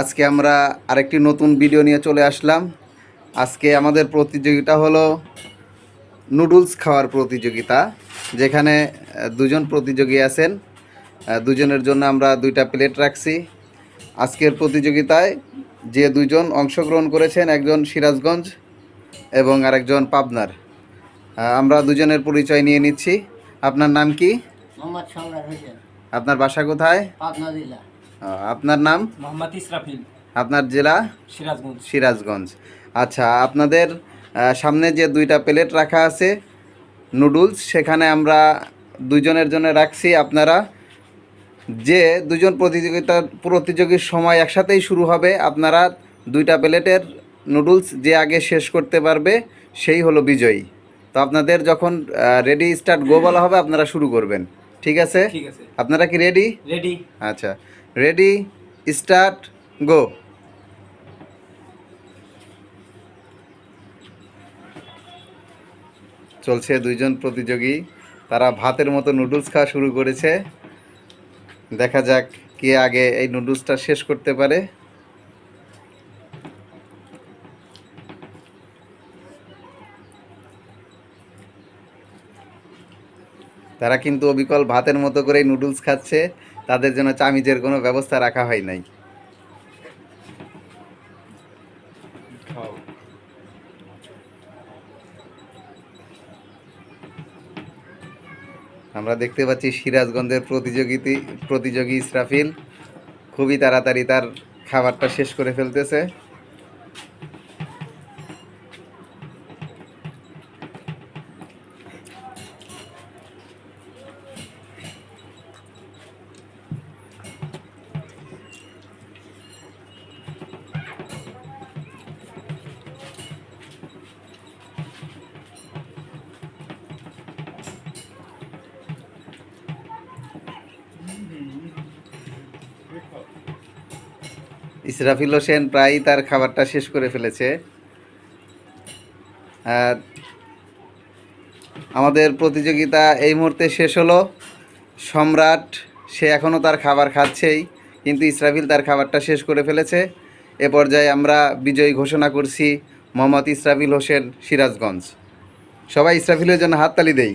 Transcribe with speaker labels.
Speaker 1: আজকে আমরা আরেকটি নতুন ভিডিও নিয়ে চলে আসলাম। আজকে আমাদের প্রতিযোগিতা হলো নুডলস খাওয়ার প্রতিযোগিতা, যেখানে দুজন প্রতিযোগী আছেন। দুজনের জন্য আমরা দুইটা প্লেট রাখছি। আজকের প্রতিযোগিতায় যে দুজন অংশগ্রহণ করেছেন, একজন সিরাজগঞ্জ এবং আরেকজন পাবনার। আমরা দুজনের পরিচয় নিয়ে নিচ্ছি। আপনার নাম কি?
Speaker 2: মোহাম্মদ সম্রাট হোসেন।
Speaker 1: আপনার বাসা কোথায়?
Speaker 2: পাবনা জেলা।
Speaker 1: আপনার নাম?
Speaker 2: মোহাম্মদ ইসরাফিল।
Speaker 1: আপনার জেলা?
Speaker 2: সিরাজগঞ্জ।
Speaker 1: সিরাজগঞ্জ। আচ্ছা, আপনাদের সামনে যে দুইটা প্লেট রাখা আছে নুডলস, সেখানে আমরা দুজনের জন্য রাখছি। আপনারা যে দুজন প্রতিযোগীর সময় একসাথেই শুরু হবে, আপনারা দুইটা প্লেটের নুডলস যে আগে শেষ করতে পারবে সেই হলো বিজয়ী। তো আপনাদের যখন রেডি স্টার্ট গো বলা হবে, আপনারা শুরু করবেন। ঠিক আছে?
Speaker 2: ঠিক আছে।
Speaker 1: আপনারা কি রেডি?
Speaker 2: রেডি।
Speaker 1: আচ্ছা, রেডি স্টার্ট গো। চলছে দুইজন প্রতিযোগী, তারা ভাতের মতো নুডলস খাওয়া শুরু করেছে। দেখা যাক কে আগে এই নুডলসটা শেষ করতে পারে। তারা কিন্তু অবিকল ভাতের মতো করেই নুডলস খাচ্ছে, তাদের জন্য চামিচের কোনো ব্যবস্থা রাখা হয় নাই। আমরা দেখতে পাচ্ছি সিরাজগঞ্জের প্রতিযোগী ইসরাফিল খুবই তাড়াতাড়ি তার খাবারটা শেষ করে ফেলতেছে। ইসরাফিল হোসেন প্রায় তার খাবারটা শেষ করে ফেলেছে। আর আমাদের প্রতিযোগিতা এই মুহূর্তে শেষ হলো। সম্রাট সে এখনও তার খাবার খাচ্ছেই, কিন্তু ইসরাফিল তার খাবারটা শেষ করে ফেলেছে। এ পর্যায়ে আমরা বিজয়ী ঘোষণা করছি মোহাম্মদ ইসরাফিল হোসেন, সিরাজগঞ্জ। সবাই ইসরাফিলের জন্য হাততালি দেই।